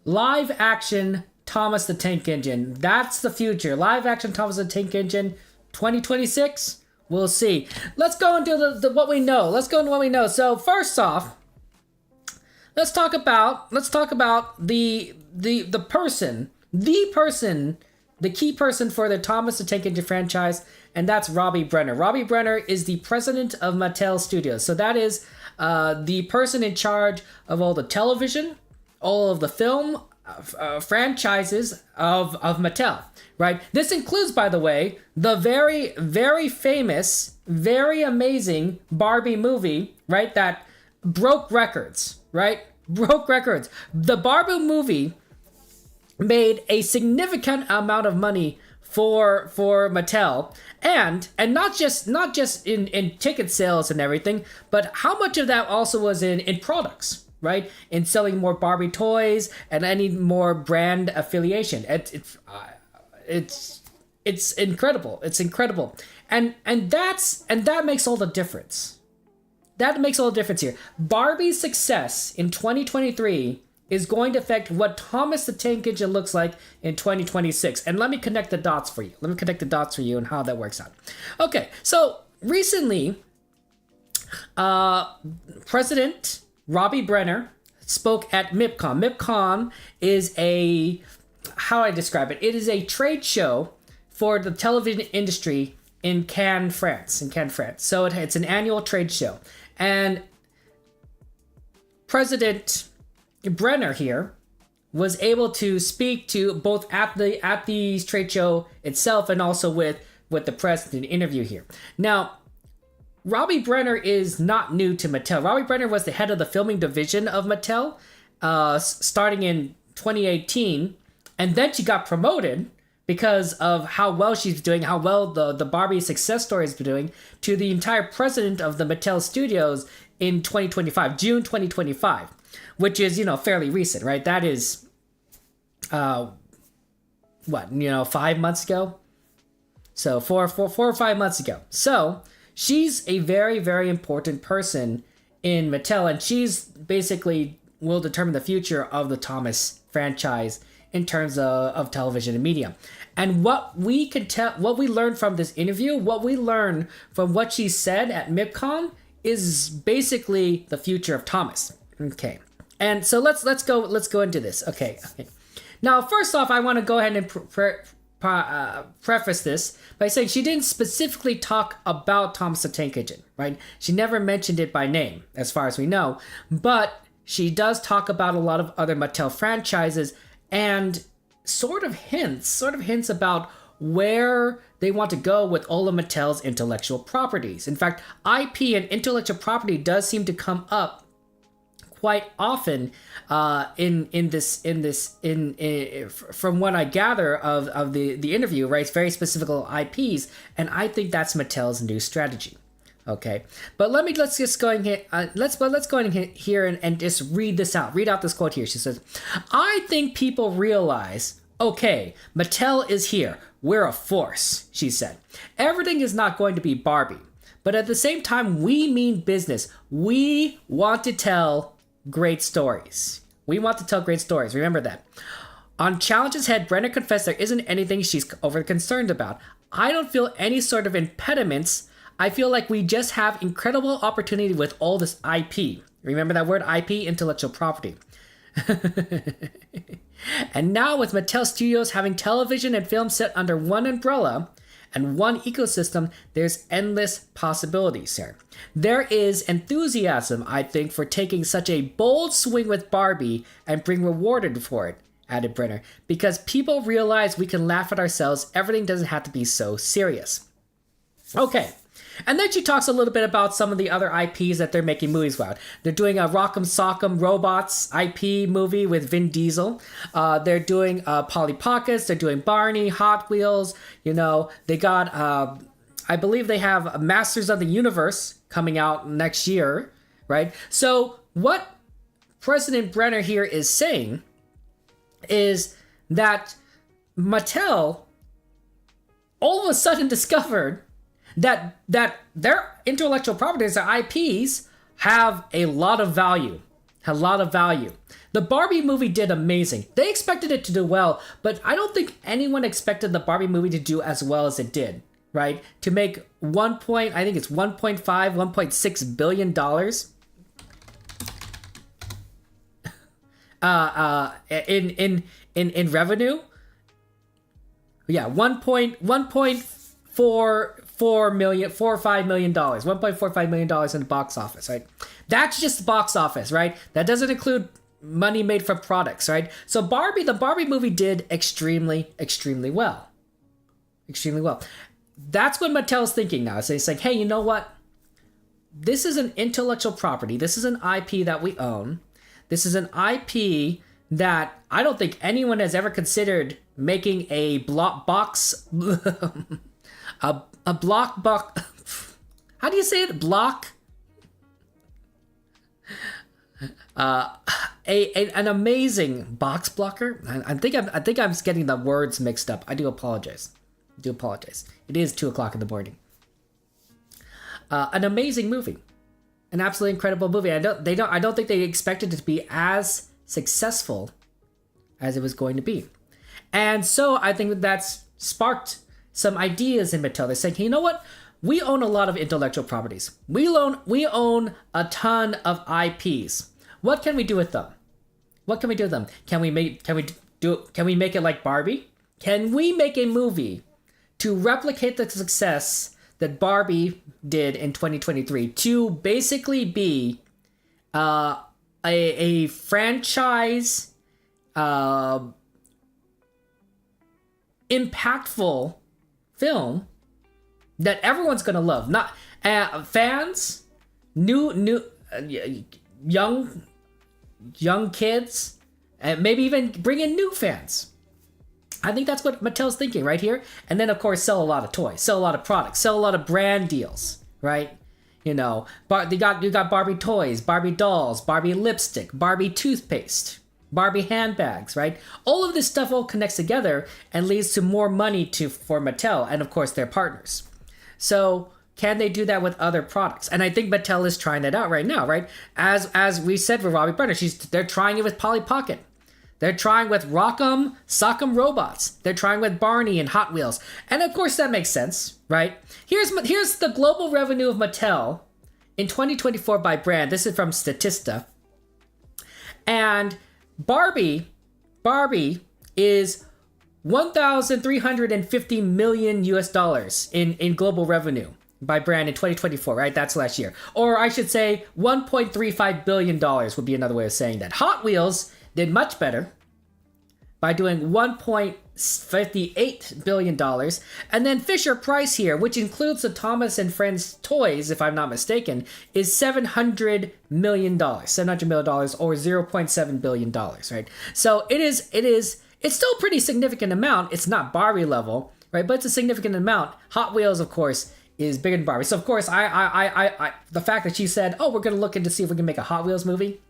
live action Thomas the Tank Engine. That's the future. Live action Thomas the Tank Engine 2026. We'll see. Let's go into the what we know. Let's go into what we know. So first off, let's talk about the person, the key person for the Thomas the Tank Engine franchise, and that's Robbie Brenner. Robbie Brenner is the president of Mattel Studios. So that is the person in charge of all the television, all of the film franchises of Mattel, right? This includes, by the way, the very, very famous, very amazing Barbie movie, right? That broke records, right? Broke records. The Barbie movie made a significant amount of money for Mattel, and not just in ticket sales and everything, but how much of that also was in products, right? In selling more Barbie toys and any more brand affiliation. It's incredible. It's incredible. And that makes all the difference. That makes all the difference here. Barbie's success in 2023 is going to affect what Thomas the Tank Engine looks like in 2026. And let me connect the dots for you. Let me connect the dots for you and how that works out. Okay, so recently, President Robbie Brenner spoke at MIPCOM. MIPCOM is how I describe it? It is a trade show for the television industry in Cannes, France. So it's an annual trade show. And President Brenner here was able to speak to both at the trade show itself and also with the press in an interview here. Now, Robbie Brenner is not new to Mattel. Robbie Brenner was the head of the filming division of Mattel starting in 2018, and then she got promoted because of how well she's doing, how well the Barbie success story has been doing, to the entire president of the Mattel Studios in 2025, June 2025, which is, fairly recent, right? That is, 5 months ago? So 4 or 5 months ago. So she's a very, very important person in Mattel, and she's basically will determine the future of the Thomas franchise in terms of television and media. And what we could tell, what we learned from this interview, what we learned from what she said at MIPCOM is basically the future of Thomas. Okay. And so let's go into this. Okay. Now, first off, I want to go ahead and preface this by saying she didn't specifically talk about Thomas the Tank Engine, right? She never mentioned it by name, as far as we know, but she does talk about a lot of other Mattel franchises and sort of hints about where they want to go with all of Mattel's intellectual properties. In fact, IP and intellectual property does seem to come up quite often from what I gather of the interview, right? It's very specific IPs, and I think that's Mattel's new strategy. Okay, but let's just go in here. Let's go in here and just read this out. Read out this quote here. She says, "I think people realize, okay, Mattel is here. We're a force," she said. "Everything is not going to be Barbie, but at the same time, we mean business. We want to tell great stories. We want to tell great stories. Remember that." On Challenge's head, Brenner confessed there isn't anything she's over concerned about. "I don't feel any sort of impediments. I feel like we just have incredible opportunity with all this IP." Remember that word, IP, intellectual property. "And now with Mattel Studios having television and film set under one umbrella and one ecosystem, there's endless possibilities here. There is enthusiasm, I think, for taking such a bold swing with Barbie and being rewarded for it," added Brenner, "because people realize we can laugh at ourselves. Everything doesn't have to be so serious." Okay. And then she talks a little bit about some of the other IPs that they're making movies about. They're doing a Rock'em Sock'em Robots IP movie with Vin Diesel. They're doing Polly Pockets. They're doing Barney, Hot Wheels. They got, I believe they have Masters of the Universe coming out next year, right? So what President Brenner here is saying is that Mattel all of a sudden discovered that their intellectual properties, their IPs, have a lot of value. The Barbie movie did amazing. They expected it to do well, but I don't think anyone expected the Barbie movie to do as well as it did, right? To make I think it's 1.5, 1.6 billion dollars in revenue. Yeah, 1.45 million dollars, $1.45 million in the box office, right? That's just the box office, right? That doesn't include money made from products, right? So the Barbie movie did extremely well. Extremely well. That's what Mattel's thinking now. So it's like, hey, you know what? This is an intellectual property. This is an IP that we own. This is an IP that I don't think anyone has ever considered making a box how do you say it? An amazing box blocker. I think I'm getting the words mixed up. I do apologize. It is 2:00 in the morning. An amazing movie, an absolutely incredible movie. I don't think they expected it to be as successful as it was going to be, and so I think that's sparked some ideas in Mattel. They're saying, hey, you know what? We own a lot of intellectual properties. We own a ton of IPs. What can we do with them? Can we make it like Barbie? Can we make a movie to replicate the success that Barbie did in 2023 to basically be a franchise impactful film that everyone's gonna love? Not fans, new young kids, and maybe even bring in new fans. I think that's what Mattel's thinking right here. And then, of course, sell a lot of toys, sell a lot of products, sell a lot of brand deals, right? You know, you got Barbie toys, Barbie dolls, Barbie lipstick, Barbie toothpaste, Barbie handbags, right? All of this stuff all connects together and leads to more money for Mattel and, of course, their partners. So can they do that with other products? And I think Mattel is trying that out right now, right? As we said with Robbie Brenner, they're trying it with Polly Pocket. They're trying with Rock'em Sock'em Robots. They're trying with Barney and Hot Wheels. And of course that makes sense, right? Here's the global revenue of Mattel in 2024 by brand. This is from Statista. And Barbie is $1,350 million US in global revenue by brand in 2024, right? That's last year. Or I should say $1.35 billion would be another way of saying that. Hot Wheels did much better by doing $1.58 billion. And then Fisher-Price here, which includes the Thomas and Friends toys, if I'm not mistaken, is $700 million. $700 million or $0.7 billion, right? So it's still a pretty significant amount. It's not Barbie level, right? But it's a significant amount. Hot Wheels, of course, is bigger than Barbie. So, of course, the fact that she said, oh, we're going to look into see if we can make a Hot Wheels movie,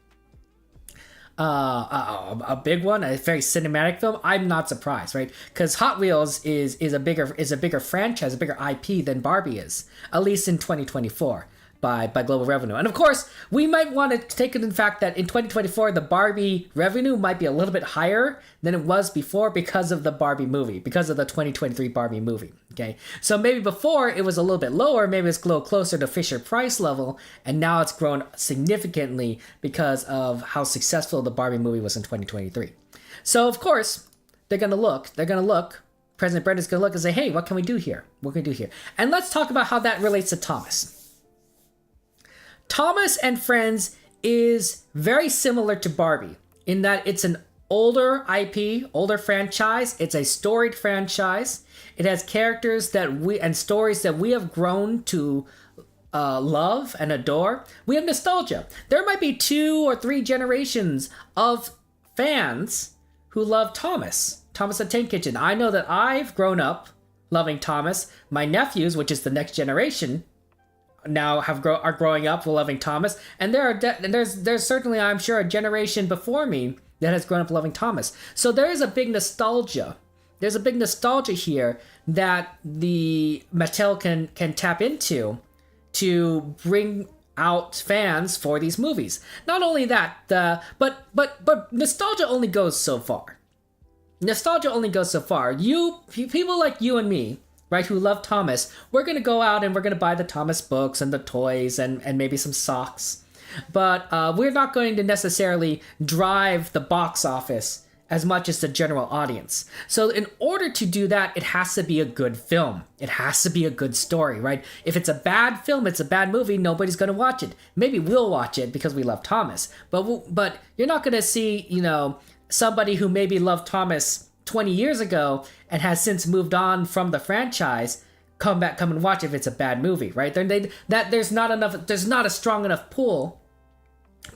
a big one, a very cinematic film, I'm not surprised, right? Because Hot Wheels is a bigger franchise, a bigger IP than Barbie is, at least in 2024 by global revenue. And of course, we might want to take it in fact that in 2024 the Barbie revenue might be a little bit higher than it was before because of the Barbie movie, because of the 2023 Barbie movie. Okay, so maybe before it was a little bit lower, maybe it's a little closer to Fisher-Price level, and now it's grown significantly because of how successful the Barbie movie was in 2023. So of course, they're gonna look, President Brenner's gonna look and say, hey, what can we do here? And let's talk about how that relates to Thomas. Thomas and Friends is very similar to Barbie in that it's an older IP, older franchise. It's a storied franchise. It has characters and stories that we have grown to love and adore. We have nostalgia. There might be 2 or 3 generations of fans who love Thomas the Tank Kitchen. I know that I've grown up loving Thomas. My nephews, which is the next generation, now are growing up loving Thomas, and there's certainly, I'm sure, a generation before me that has grown up loving Thomas. So there is a big nostalgia. There's a big nostalgia here that the Mattel can tap into to bring out fans for these movies. Not only that, but nostalgia only goes so far. Nostalgia only goes so far. People like you and me, right, who love Thomas, we're gonna go out and we're gonna buy the Thomas books and the toys and maybe some socks. But we're not going to necessarily drive the box office as much as the general audience. So in order to do that, it has to be a good film. It has to be a good story, right? If it's a bad film, it's a bad movie, nobody's going to watch it. Maybe we'll watch it because we love Thomas. But you're not going to see, somebody who maybe loved Thomas 20 years ago and has since moved on from the franchise come and watch if it's a bad movie, right? There's not a strong enough pull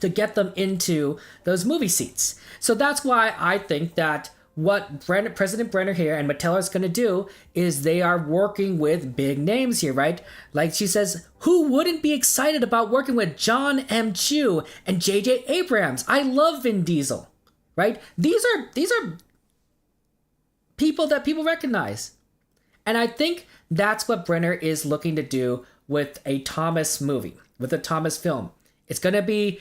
to get them into those movie seats. So that's why I think that what President Brenner here and Mattel is going to do is they are working with big names here, right? Like she says, who wouldn't be excited about working with John M. Chu and J.J. Abrams? I love Vin Diesel, right? These are people that people recognize. And I think that's what Brenner is looking to do with a Thomas movie, with a Thomas film. It's gonna be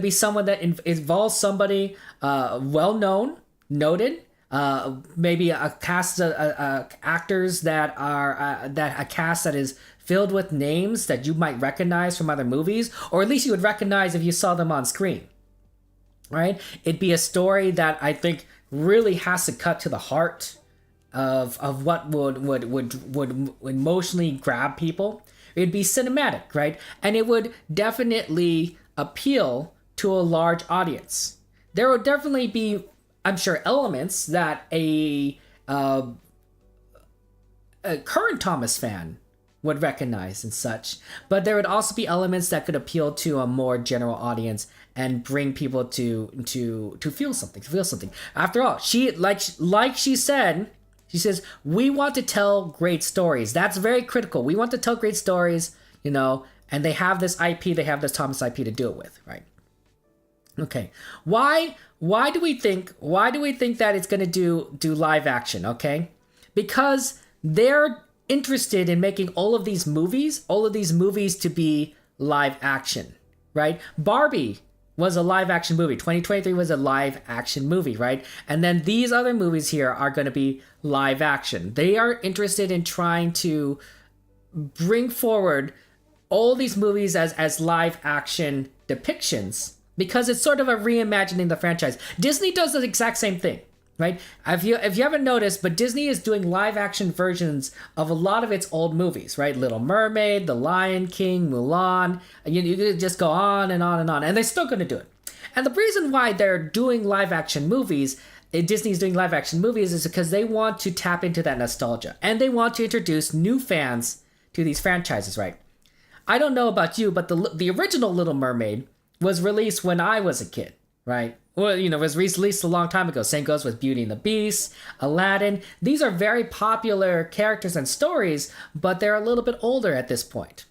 someone that involves somebody well-known, noted, maybe a cast of actors that is filled with names that you might recognize from other movies, or at least you would recognize if you saw them on screen. Right? It'd be a story that I think really has to cut to the heart of what would emotionally grab people. It'd be cinematic, right? And it would definitely appeal to a large audience. There would definitely be, I'm sure, elements that a current Thomas fan would recognize and such, but there would also be elements that could appeal to a more general audience and bring people to feel something. After all, she says, we want to tell great stories. That's very critical. We want to tell great stories, and they have this IP, they have this Thomas IP to do it with, right? Okay. Why do we think that it's going to do live action, okay? Because they're interested in making all of these movies to be live action, right? Barbie was a live action movie. 2023 was a live action movie, right? And then these other movies here are going to be live action. They are interested in trying to bring forward all these movies as live action depictions because it's sort of a reimagining the franchise. Disney does the exact same thing, right? If you haven't noticed, but Disney is doing live action versions of a lot of its old movies, right? Little Mermaid, The Lion King, Mulan. You could just go on and on and on, and they're still going to do it. And the reason why they're doing live action movies, Disney's doing live action movies, is because they want to tap into that nostalgia and they want to introduce new fans to these franchises, right? I don't know about you, but the original Little Mermaid was released when I was a kid, right? Well, it was released a long time ago. Same goes with Beauty and the Beast, Aladdin. These are very popular characters and stories, but they're a little bit older at this point.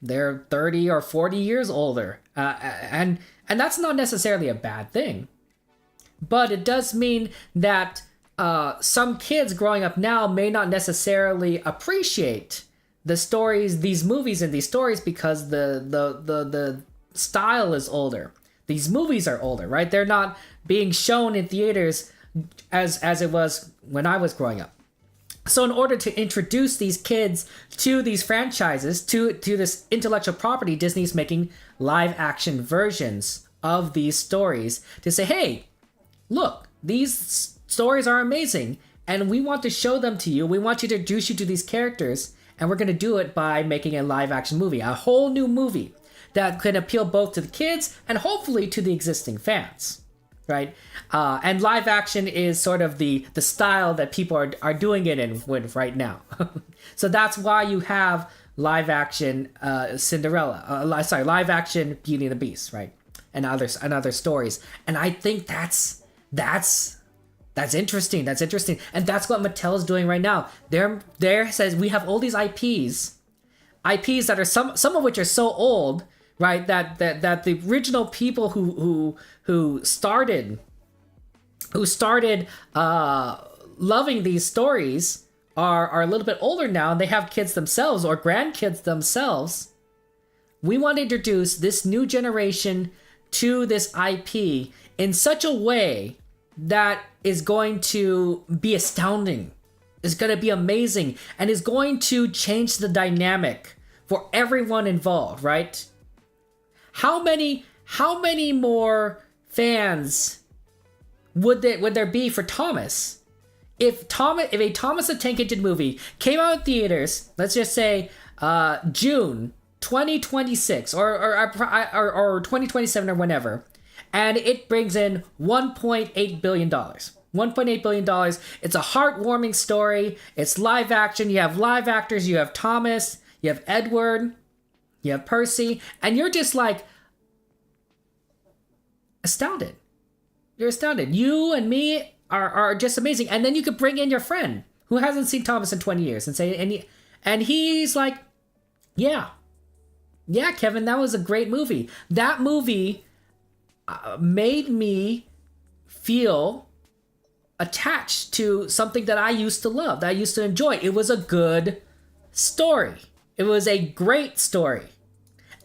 They're 30 or 40 years older. And that's not necessarily a bad thing. But it does mean that some kids growing up now may not necessarily appreciate the stories, these movies and these stories, because the style is older. These movies are older, right? They're not being shown in theaters as it was when I was growing up. So in order to introduce these kids to these franchises, to this intellectual property, Disney's making live action versions of these stories to say, hey, look, these stories are amazing and we want to show them to you. We want you to introduce you to these characters, and we're going to do it by making a live action movie, a whole new movie that can appeal both to the kids and hopefully to the existing fans, right? And live action is sort of the style that people are doing it in with right now. So that's why you have live action live action Beauty and the Beast, right? And other stories. And I think that's interesting. That's interesting. And that's what Mattel is doing right now. There says we have all these IPs that are some of which are so old, right? That the original people who started loving these stories are a little bit older now, and they have kids themselves or grandkids themselves. we want to introduce this new generation to this IP in such a way that is going to be astounding, is going to be amazing, and is going to change the dynamic for everyone involved, right? How many more fans would there be for Thomas? If a Thomas the Tank Engine movie came out in theaters, let's just say June 2026 or 2027 or whenever, and it brings in $1.8 billion. $1.8 billion. It's a heartwarming story. It's live action. You have live actors. You have Thomas. You have Edward. You have Percy. And you're just like astounded. You're astounded. You and me are just amazing. And then you could bring in your friend who hasn't seen Thomas in 20 years and say, and he's like, yeah, Kevin, that was a great movie. That movie made me feel attached to something that I used to love, that I used to enjoy. It was a good story. It was a great story.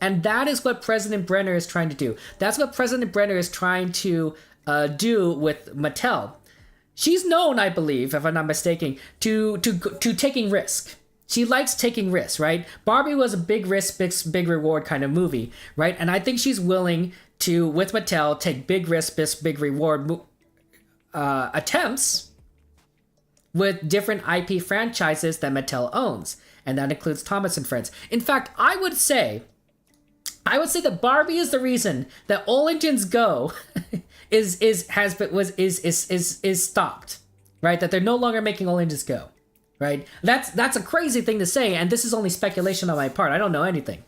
And that is what President Brenner is trying to do. That's what President Brenner is trying to do with Mattel. She's known, I believe, if I'm not mistaken, to taking risk. She likes taking risks, right? Barbie was a big risk, big reward kind of movie, right? And I think she's willing to, with Mattel, take big risk, big reward attempts with different IP franchises that Mattel owns. And that includes Thomas and Friends. In fact, I would say that Barbie is the reason that All Engines Go is stopped, right? That they're no longer making All Engines Go, right? That's a crazy thing to say, and this is only speculation on my part. I don't know anything,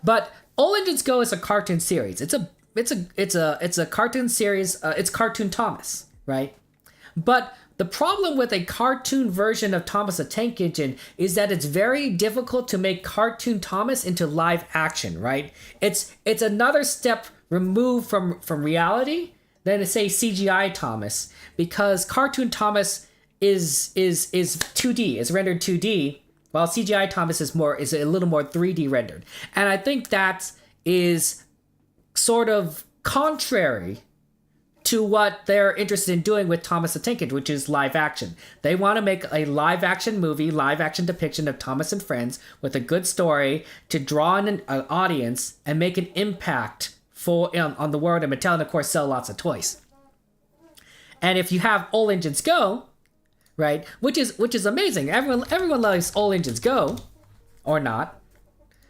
but All Engines Go is a cartoon series. It's a cartoon series. It's Cartoon Thomas, right? But the problem with a cartoon version of Thomas the Tank Engine is that it's very difficult to make Cartoon Thomas into live action, right? It's another step removed from reality than to say CGI Thomas, because Cartoon Thomas is 2D, is rendered 2D, while CGI Thomas is a little more 3D rendered. And I think that is sort of contrary to what they're interested in doing with Thomas the Tank Engine, which is live action. They want to make a live action movie, live action depiction of Thomas and Friends with a good story to draw in an audience and make an impact on the world and Mattel, and of course sell lots of toys. And if you have All Engines Go, right, which is amazing. Everyone loves All Engines Go, or not,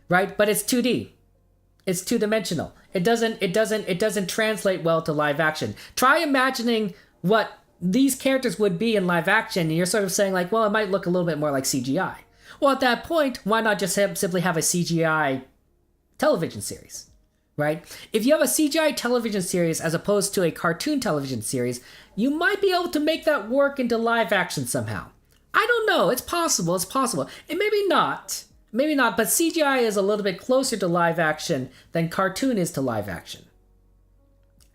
right? But it's 2D. It's two-dimensional. It doesn't translate well to live action. Try imagining what these characters would be in live action, and you're sort of saying like, well, it might look a little bit more like CGI. Well, at that point, why not just simply have a CGI television series, right? If you have a CGI television series as opposed to a cartoon television series, you might be able to make that work into live action somehow. I don't know. It's possible. And maybe not. Maybe not, but CGI is a little bit closer to live action than cartoon is to live action.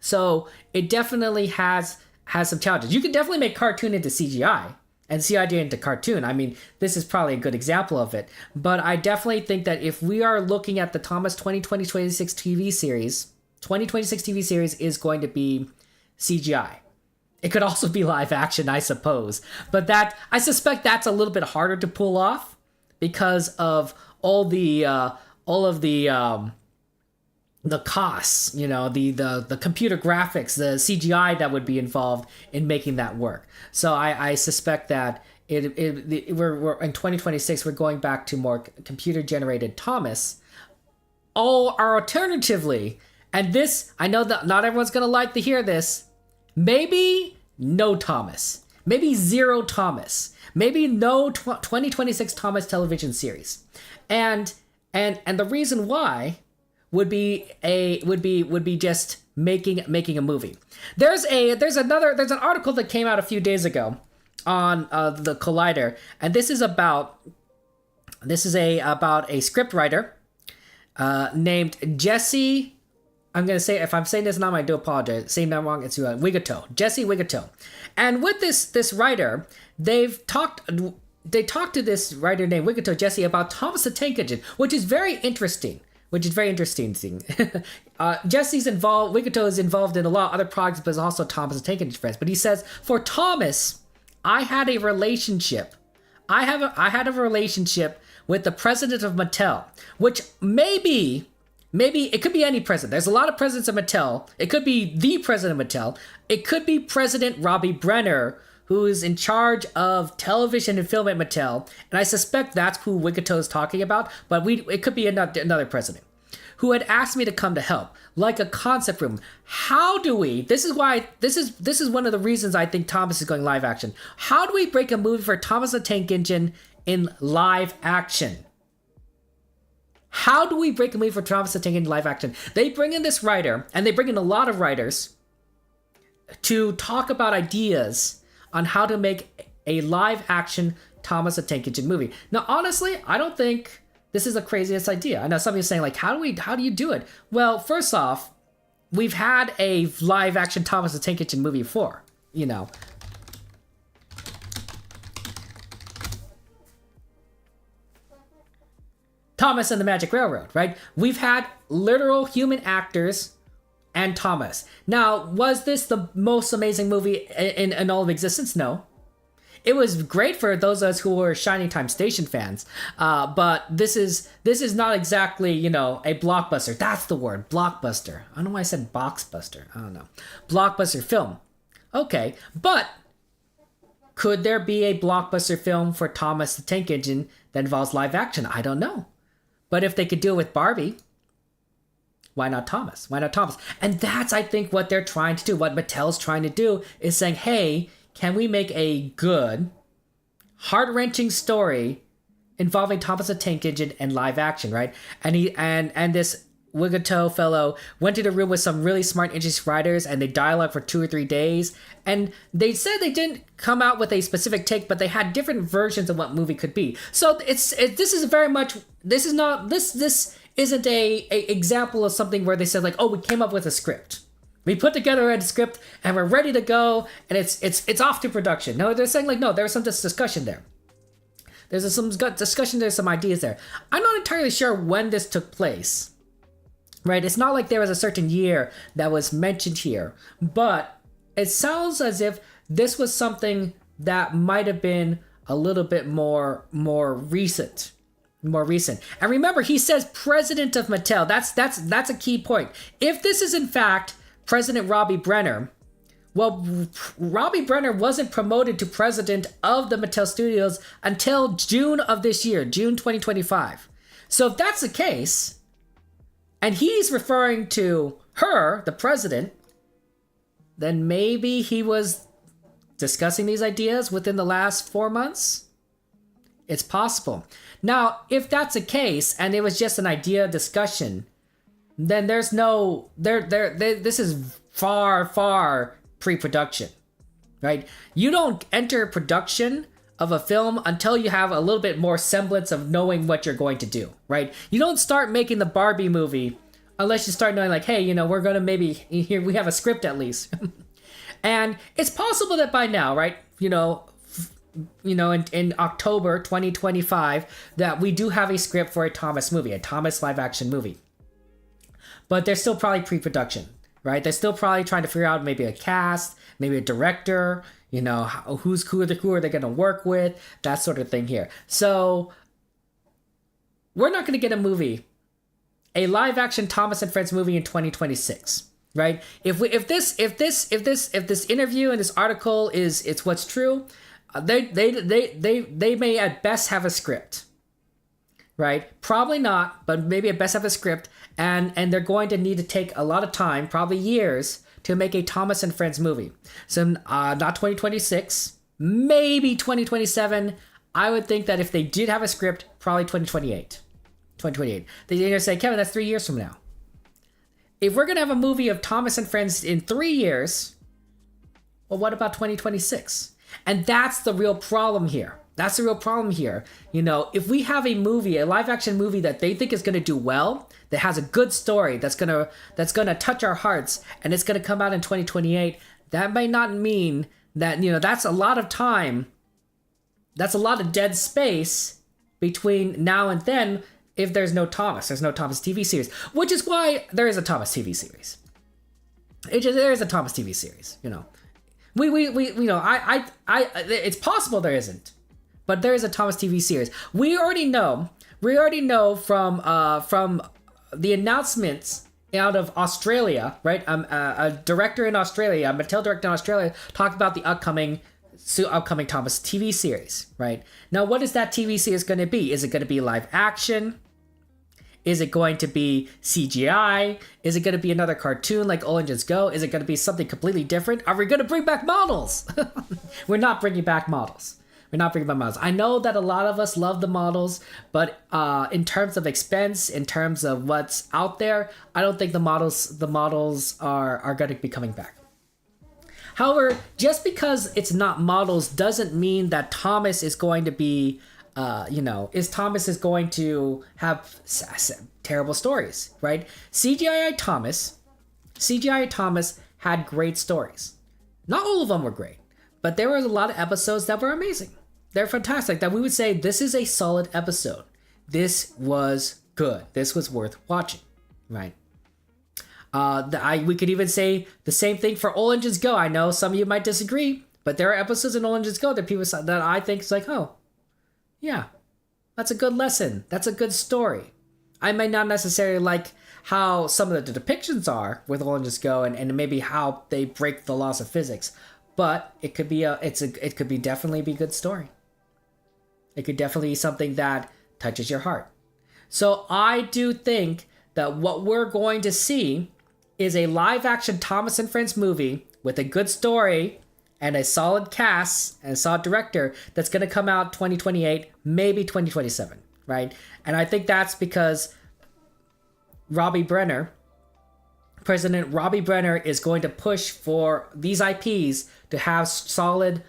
So it definitely has some challenges. You can definitely make cartoon into CGI and CGI into cartoon. I mean, this is probably a good example of it. But I definitely think that if we are looking at the Thomas 2026 TV series, 2026 TV series is going to be CGI. It could also be live action, I suppose. But I suspect that's a little bit harder to pull off, because of all of the costs, the computer graphics, the CGI that would be involved in making that work. So I suspect that we're in 2026, we're going back to more computer generated Thomas. Or alternatively, and this, I know that not everyone's gonna like to hear this, maybe no Thomas, maybe zero Thomas. Maybe no 2026 Thomas television series, and the reason why would be just making a movie. There's an article that came out a few days ago on the Collider, and this is about a script writer named Jesse. I'm gonna say, if I'm saying this name, I do apologize. Saying that wrong, it's Wigato, Jesse Wigato. And with this writer, they talked to this writer named Wigato Jesse about Thomas the Tank Engine, which is very interesting, which is very interesting. Jesse's involved, Wigato is involved in a lot of other projects, but is also Thomas the Tank Engine friends. But he says, for Thomas, I had a relationship. I had a relationship with the president of Mattel, which maybe it could be any president. There's a lot of presidents of Mattel. It could be the president of Mattel. It could be President Robbie Brenner, who is in charge of television and film at Mattel. And I suspect that's who Wigato is talking about, but it could be another president, who had asked me to come to help, like a concept room. How do we, this is one of the reasons I think Thomas is going live action. How do we break a movie for Thomas the Tank Engine in live action? How do we break a movie for Thomas the Tank Engine live action? They bring in this writer, and they bring in a lot of writers to talk about ideas on how to make a live action Thomas the Tank Engine movie. Now, honestly, I don't think this is the craziest idea. I know somebody's saying, like, how do you do it? Well, first off, we've had a live action Thomas the Tank Engine movie before, you know. Thomas and the Magic Railroad, right? We've had literal human actors and Thomas. Now, was this the most amazing movie in all of existence? No. It was great for those of us who were Shining Time Station fans, but this is not exactly, you know, a blockbuster. That's the word, blockbuster. I don't know why I said boxbuster. I don't know. Blockbuster film. Okay, but could there be a blockbuster film for Thomas the Tank Engine that involves live action? I don't know. But if they could do it with Barbie, why not Thomas? Why not Thomas? And that's, I think, what they're trying to do. What Mattel's trying to do is saying, hey, can we make a good, heart-wrenching story involving Thomas the Tank Engine and live action, right? And this Wigato fellow went to the room with some really smart, interesting writers, and they dialogue for 2 or 3 days. And they said they didn't come out with a specific take, but they had different versions of what movie could be. So this isn't a example of something where they said, like, oh, we came up with a script. We put together a script and we're ready to go, and it's off to production. No, they're saying, like, no, there's some discussion there. There's some discussion, there's some ideas there. I'm not entirely sure when this took place, right? It's not like there was a certain year that was mentioned here, but it sounds as if this was something that might have been a little bit more recent. More recent. And remember, he says president of Mattel. That's a key point. If this is in fact President Robbie Brenner, well, Robbie Brenner wasn't promoted to president of the Mattel Studios until June of this year, June 2025. So if that's the case, and he's referring to her, the president, then maybe he was discussing these ideas within the last 4 months. It's possible. Now, if that's the case, and it was just an idea discussion, then there's no this is far pre-production, right? You don't enter production of a film until you have a little bit more semblance of knowing what you're going to do, right? You don't start making the Barbie movie unless you start knowing, like, hey, you know, we're gonna maybe here we have a script at least. And it's possible that by now, right, you know, in October 2025, that we do have a script for a Thomas movie, a Thomas live action movie. But there's still probably pre-production, right? They're still probably trying to figure out maybe a cast, maybe a director, you know, who are they going to work with, that sort of thing here. So we're not going to get a movie, a live action Thomas and Friends movie in 2026, right? If this interview and this article it's what's true, they may at best have a script, right? Probably not, but maybe at best have a script, and they're going to need to take a lot of time, probably years, to make a Thomas and Friends movie. So not 2026, maybe 2027. I would think that if they did have a script, probably 2028. 2028. They're going to say, Kevin, that's 3 years from now. If we're going to have a movie of Thomas and Friends in 3 years, well, what about 2026? And that's the real problem here. That's the real problem here. You know, if we have a movie, a live action movie that they think is going to do well, that has a good story, that's going to touch our hearts, and it's going to come out in 2028, that may not mean that, you know, that's a lot of time. That's a lot of dead space between now and then. if there's no Thomas. There's no Thomas TV series, which is why there is a Thomas TV series. There is a Thomas TV series, you know. We it's possible there isn't, but there is a Thomas TV series. We already know from the announcements out of Australia, right? A director in Australia, a Mattel director in Australia, talked about the upcoming Thomas TV series, right? Now, what is that TV series going to be? Is it going to be live action? Is it going to be CGI? Is it going to be another cartoon like All Engines Go? Is it going to be something completely different? Are we going to bring back models? We're not bringing back models. I know that a lot of us love the models, but in terms of expense, in terms of what's out there, I don't think the models are going to be coming back. However, just because it's not models doesn't mean that Thomas is going to be Thomas is going to have terrible stories, right? CGI Thomas had great stories. Not all of them were great, but there were a lot of episodes that were amazing. They're fantastic, that we would say, this is a solid episode. This was good. This was worth watching, right? We could even say the same thing for All Engines Go. I know some of you might disagree, but there are episodes in All Engines Go that I think is like, oh, yeah, that's a good lesson. That's a good story. I may not necessarily like how some of the depictions are with All Engines Go and maybe how they break the laws of physics, but it could be definitely be a good story. It could definitely be something that touches your heart. So I do think that what we're going to see is a live action Thomas and Friends movie with a good story and a solid cast and a solid director that's going to come out 2028, maybe 2027, right? And I think that's because President Robbie Brenner is going to push for these IPs to have solid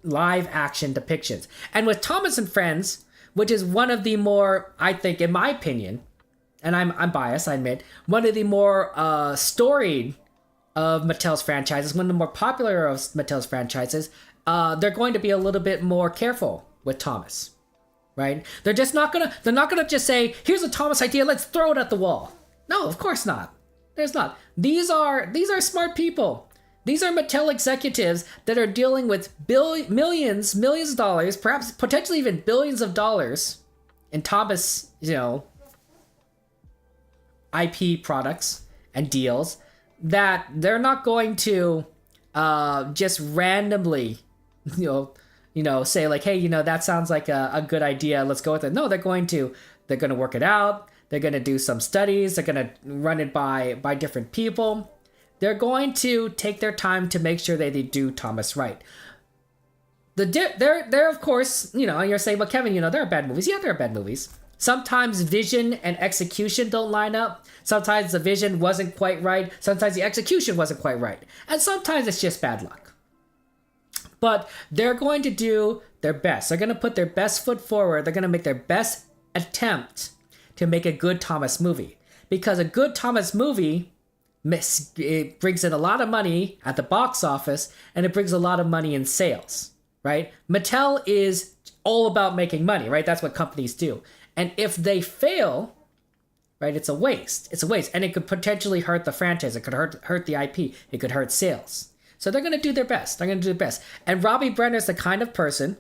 live action depictions. And with Thomas and Friends, which is one of the more, I think, in my opinion, and I'm biased, I admit, one of the more storied of Mattel's franchises, one of the more popular of Mattel's franchises, they're going to be a little bit more careful with Thomas, right? They're not gonna just say, here's a Thomas idea, let's throw it at the wall. No, of course not. There's not. These are smart people. These are Mattel executives that are dealing with millions of dollars, perhaps potentially even billions of dollars in Thomas, IP products and deals, that they're not going to just randomly, say like, hey, that sounds like a good idea, let's go with it. No, they're going to work it out. They're going to do some studies. They're going to run it by different people. They're going to take their time to make sure that they do Thomas right. They're of course, and you're saying, well, Kevin, there are bad movies. Yeah, there are bad movies. Sometimes vision and execution don't line up. Sometimes the vision wasn't quite right. Sometimes the execution wasn't quite right. And sometimes it's just bad luck. But they're going to do their best. They're going to put their best foot forward. They're going to make their best attempt to make a good Thomas movie. Because a good Thomas movie, it brings in a lot of money at the box office, and it brings a lot of money in sales, right? Mattel is all about making money, right? That's what companies do. And if they fail, right, it's a waste. It's a waste. And it could potentially hurt the franchise. It could hurt the IP. It could hurt sales. So they're going to do their best. And Robbie Brenner is the kind of person,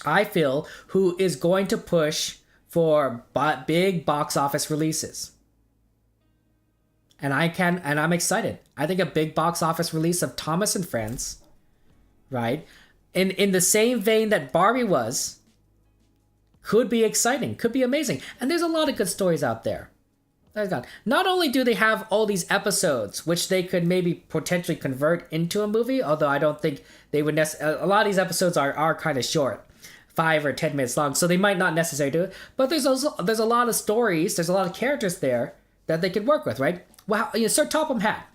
I feel, who is going to push for big box office releases. And I'm excited. I think a big box office release of Thomas and Friends, right, in the same vein that Barbie was, could be exciting, could be amazing. And there's a lot of good stories out there. Not only do they have all these episodes, which they could maybe potentially convert into a movie, although I don't think they would a lot of these episodes are kind of short, 5 or 10 minutes long, so they might not necessarily do it. But there's a lot of stories, there's a lot of characters there that they could work with, right? Well, Sir Topham Hatt,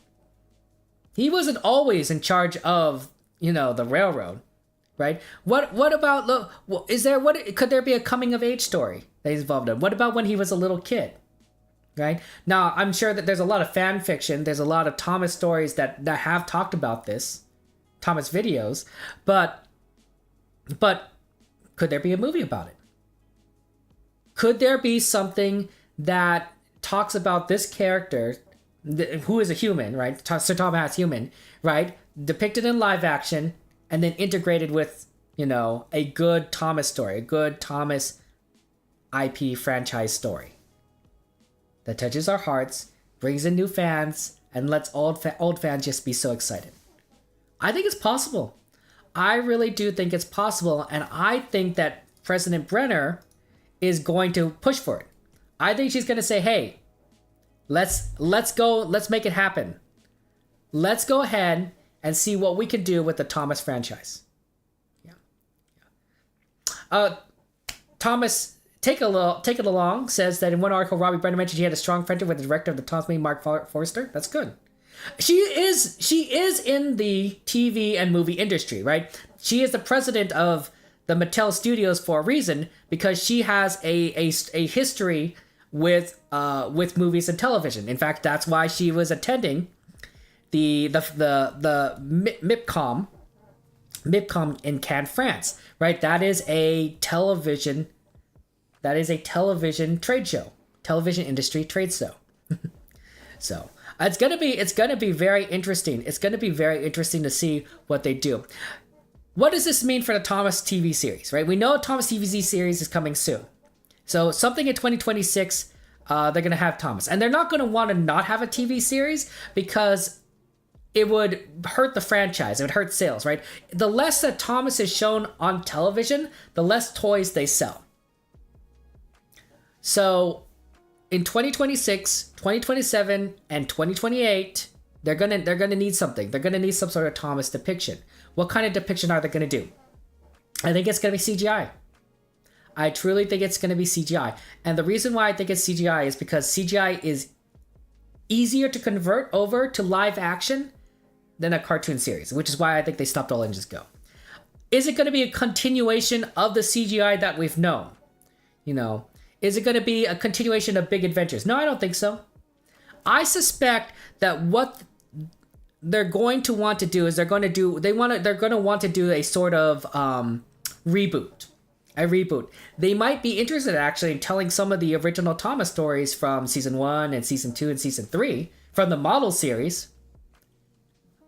he wasn't always in charge of, the railroad, right? What about, could there be a coming of age story that he's involved in? What about when he was a little kid, right? Now, I'm sure that there's a lot of fan fiction, there's a lot of Thomas stories that have talked about this, Thomas videos, but could there be a movie about it? Could there be something that talks about this character, who is a human, right? Sir Thomas human, right? Depicted in live action and then integrated with, a good Thomas story, a good Thomas IP franchise story that touches our hearts, brings in new fans, and lets old fans just be so excited. I think it's possible. I really do think it's possible, and I think that President Brenner is going to push for it. I think she's going to say, "Hey, let's go, let's make it happen. Let's go ahead and see what we can do with the Thomas franchise." Yeah. Thomas Take It Along says that in one article, Robbie Brenner mentioned he had a strong friendship with the director of the Thomas movie, Mark Forster. That's good. She is in the TV and movie industry, right? She is the president of the Mattel Studios for a reason, because she has a history with movies and television. In fact, that's why she was attending the MIPCOM in Cannes, France, right? That is a television trade show, television industry trade show. So it's gonna be very interesting. It's gonna be very interesting to see what they do. What does this mean for the Thomas TV series, right? We know Thomas TV series is coming soon. So something in 2026, they're gonna have Thomas, and they're not gonna want to not have a TV series because it would hurt the franchise. It would hurt sales, right? The less that Thomas is shown on television, the less toys they sell. So in 2026, 2027, and 2028, they're gonna need something. They're gonna need some sort of Thomas depiction. What kind of depiction are they gonna do? I think it's gonna be CGI. I truly think it's gonna be CGI. And the reason why I think it's CGI is because CGI is easier to convert over to live action than a cartoon series, which is why I think they stopped All Engines Go. Is it gonna be a continuation of the CGI that we've known? Is it going to be a continuation of Big Adventures? No, I don't think so. I suspect that what they're going to want to do is they're going to want to do a sort of reboot. A reboot. They might be interested actually in telling some of the original Thomas stories from season 1 and season 2 and season 3 from the model series.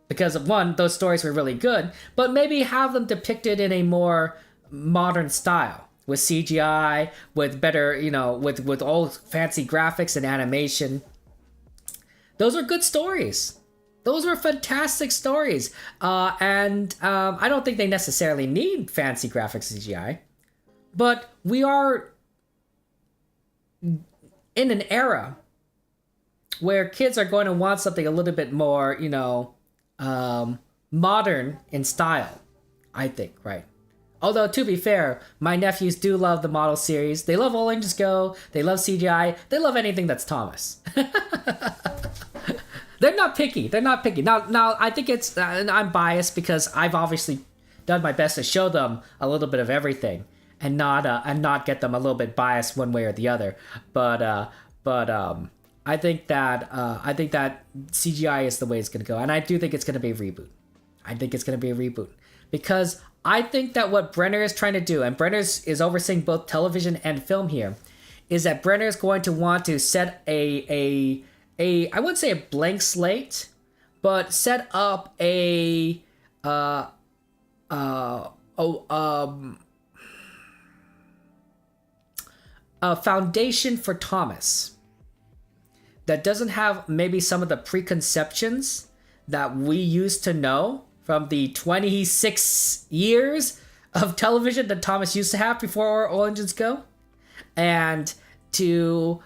Because one, those stories were really good, but maybe have them depicted in a more modern style. With CGI, with better, with all fancy graphics and animation. Those are good stories. Those are fantastic stories. And I don't think they necessarily need fancy graphics CGI. But we are in an era where kids are going to want something a little bit more, modern in style, I think, right? Although, to be fair, my nephews do love the model series. They love All Engines Go. They love CGI. They love anything that's Thomas. They're not picky. Now, I think it's... I'm biased because I've obviously done my best to show them a little bit of everything and not get them a little bit biased one way or the other. But I think that CGI is the way it's going to go. And I do think it's going to be a reboot. Because I think that what Brenner is trying to do, and Brenner is overseeing both television and film here, is that Brenner is going to want to set a I wouldn't say a blank slate, but set up a foundation for Thomas that doesn't have maybe some of the preconceptions that we used to know from the 26 years of television that Thomas used to have before All Engines Go, and to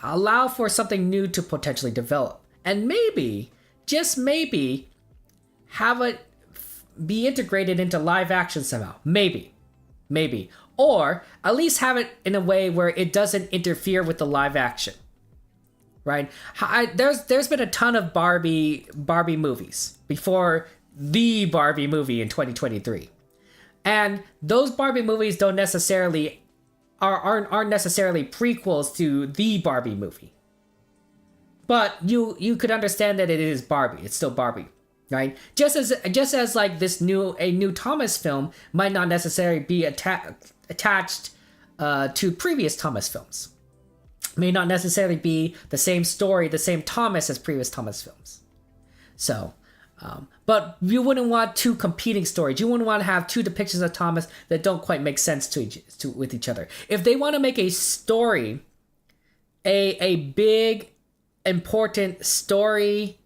allow for something new to potentially develop. And maybe, just maybe, have it be integrated into live action somehow. Maybe. Or at least have it in a way where it doesn't interfere with the live action. Right? There's been a ton of Barbie movies before the Barbie movie in 2023, and those Barbie movies aren't necessarily prequels to the Barbie movie. But you could understand that it is Barbie. It's still Barbie, right? Just as like a new Thomas film might not necessarily be attached to previous Thomas films. May not necessarily be the same story, the same Thomas as previous Thomas films. So, but you wouldn't want two competing stories. You wouldn't want to have two depictions of Thomas that don't quite make sense with each other. If they want to make a story, a big, important story,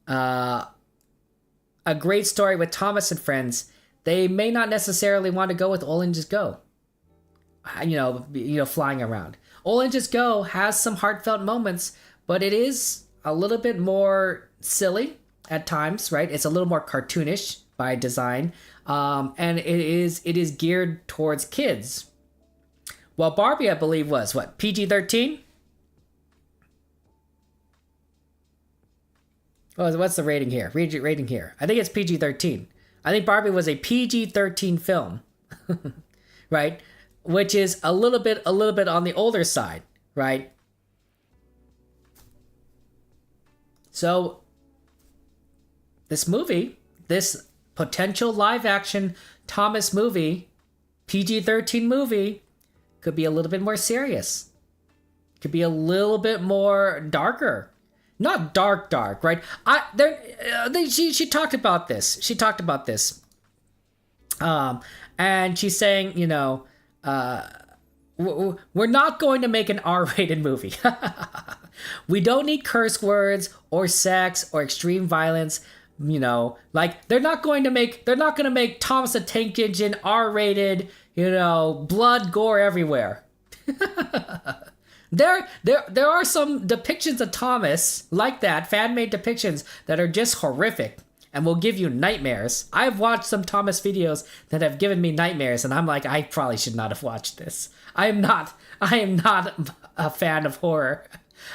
a great story with Thomas and friends, they may not necessarily want to go with All Engines Go. Flying around. All Engines Go has some heartfelt moments, but it is a little bit more silly at times, right? It's a little more cartoonish by design, and it is geared towards kids. Well, Barbie, I believe, was what, PG-13? What's the rating here? Rating here. I think it's PG-13. I think Barbie was a PG-13 film, right? Which is a little bit on the older side, right? So this movie, this potential live action Thomas movie, PG-13 movie, could be a little bit more serious. Could be a little bit more darker. Not dark, right? She talked about this. And she's saying, we're not going to make an R-rated movie. We don't need curse words or sex or extreme violence. They're not going to make Thomas the Tank Engine R-rated. Blood, gore everywhere. There are some depictions of Thomas like that, fan-made depictions that are just horrific and will give you nightmares. I've watched some Thomas videos that have given me nightmares, and I'm like, I probably should not have watched this. I am not a fan of horror.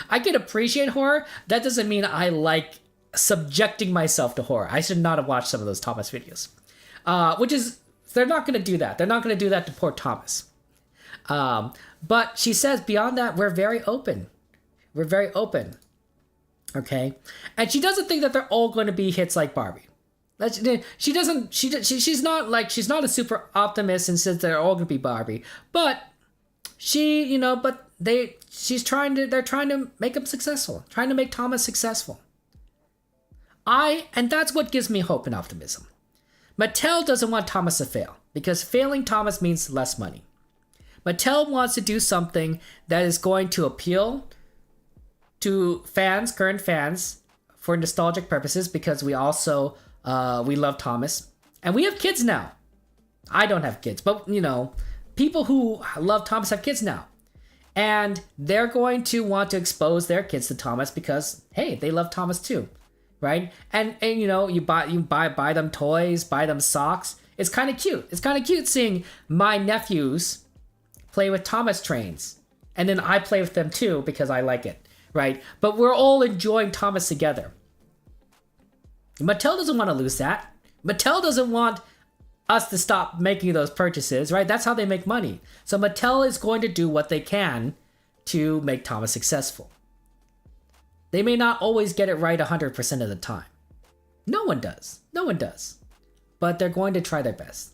I can appreciate horror. That doesn't mean I like subjecting myself to horror. I should not have watched some of those Thomas videos. They're not going to do that. They're not going to do that to poor Thomas. But she says, beyond that, we're very open. We're very open. Okay? And she doesn't think that they're all going to be hits like Barbie. She's not a super optimist and says they're all going to be Barbie. But they're trying to make them successful. Trying to make Thomas successful. And that's what gives me hope and optimism. Mattel doesn't want Thomas to fail, because failing Thomas means less money. Mattel wants to do something that is going to appeal to current fans, for nostalgic purposes, because we also, we love Thomas. And we have kids now. I don't have kids, but, people who love Thomas have kids now. And they're going to want to expose their kids to Thomas because, hey, they love Thomas too, right? And you buy them toys, buy them socks. It's kind of cute. It's kind of cute seeing my nephews play with Thomas trains. And then I play with them too because I like it, right? But we're all enjoying Thomas together. Mattel doesn't want to lose that. Mattel doesn't want us to stop making those purchases, right? That's how they make money. So Mattel is going to do what they can to make Thomas successful. They may not always get it right 100% of the time. No one does. But they're going to try their best.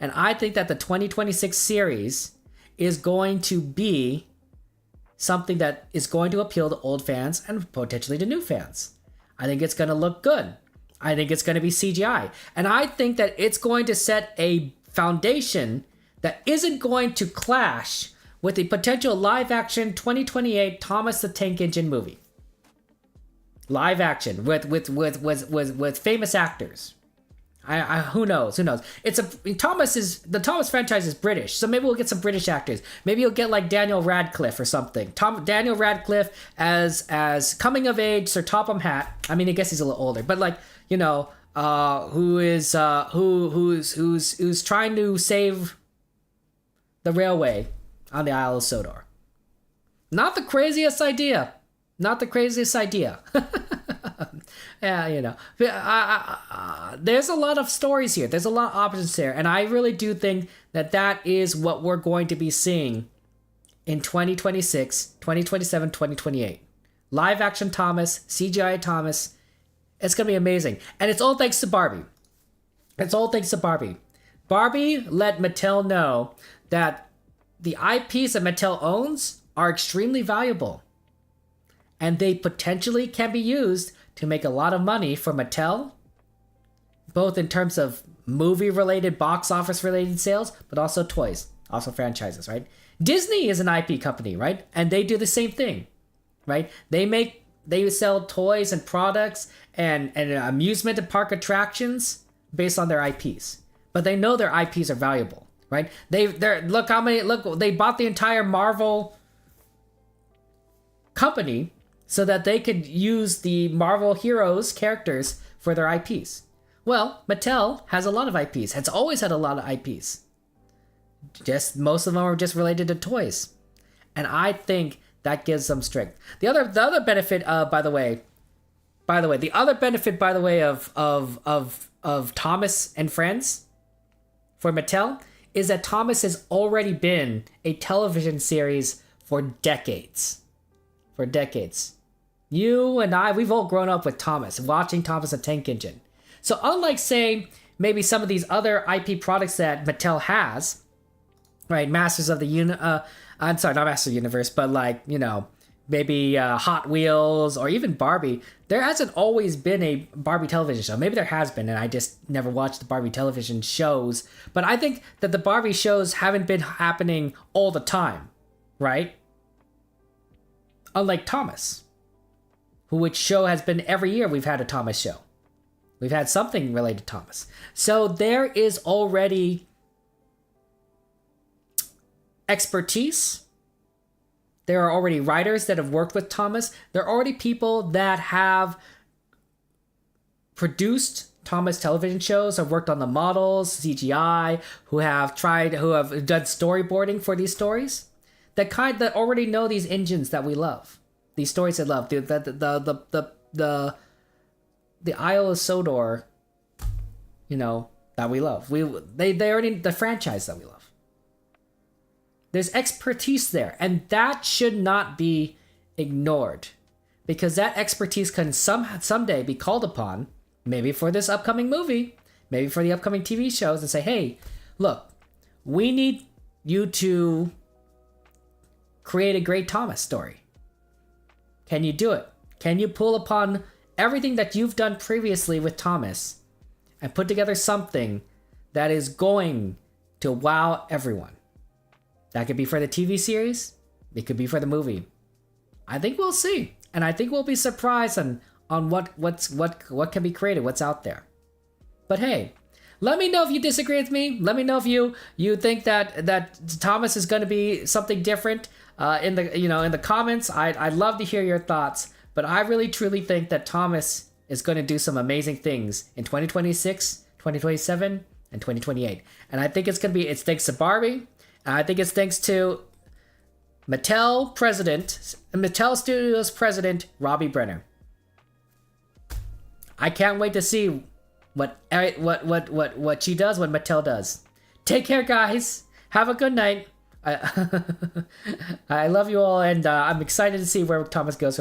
And I think that the 2026 series is going to be something that is going to appeal to old fans and potentially to new fans. I think it's going to look good. I think it's going to be CGI. And I think that it's going to set a foundation that isn't going to clash with the potential live-action 2028 Thomas the Tank Engine movie. Live action with famous actors. Who knows? The Thomas franchise is British, so maybe we'll get some British actors. Maybe you'll get like Daniel Radcliffe or something. Daniel Radcliffe as coming of age Sir Topham Hatt. I mean, I guess he's a little older, but like who's trying to save the railway on the Isle of Sodor. Not the craziest idea. Yeah, there's a lot of stories here. There's a lot of options there. And I really do think that is what we're going to be seeing in 2026, 2027, 2028. Live action Thomas, CGI Thomas. It's going to be amazing. And it's all thanks to Barbie. Barbie let Mattel know that the IPs that Mattel owns are extremely valuable. And they potentially can be used to make a lot of money for Mattel, both in terms of movie-related, box office-related sales, but also toys, also franchises, right? Disney is an IP company, right? And they do the same thing, right? They sell toys and products and amusement and park attractions based on their IPs. But they know their IPs are valuable, right? They bought the entire Marvel company so that they could use the Marvel heroes characters for their IPs. Well, Mattel has a lot of IPs. Has always had a lot of IPs. Just most of them are just related to toys, and I think that gives them strength. The other benefit, by the way, of Thomas and Friends for Mattel is that Thomas has already been a television series for decades. For decades. You and I, we've all grown up with Thomas, watching Thomas the Tank Engine. So unlike, say, maybe some of these other IP products that Mattel has, right, Masters of the I'm sorry, not Masters of the Universe, but like, you know, maybe Hot Wheels or even Barbie, there hasn't always been a Barbie television show. Maybe there has been, and I just never watched the Barbie television shows. But I think that the Barbie shows haven't been happening all the time, right? Unlike Thomas, which show has been every year we've had a Thomas show. We've had something related to Thomas. So there is already expertise. There are already writers that have worked with Thomas. There are already people that have produced Thomas television shows, have worked on the models, CGI, who have done storyboarding for these stories. That already know these engines that we love. These stories that love. The Isle of Sodor, you know, that we love. They already the franchise that we love. There's expertise there, and that should not be ignored, because that expertise can someday be called upon, maybe for this upcoming movie, maybe for the upcoming TV shows, and say, hey, look, we need you to create a great Thomas story. Can you do it? Can you pull upon everything that you've done previously with Thomas and put together something that is going to wow everyone? That could be for the TV series. It could be for the movie. I think we'll see. And I think we'll be surprised on what can be created, what's out there. But hey, let me know if you disagree with me. Let me know if you think that Thomas is going to be something different in the comments. I'd love to hear your thoughts. But I really truly think that Thomas is going to do some amazing things in 2026, 2027, and 2028. And I think it's thanks to Barbie. And I think it's thanks to Mattel Studios president, Robbie Brenner. I can't wait to see what she does, what Mattel does. Take care, guys. Have a good night. I love you all, and I'm excited to see where Thomas goes from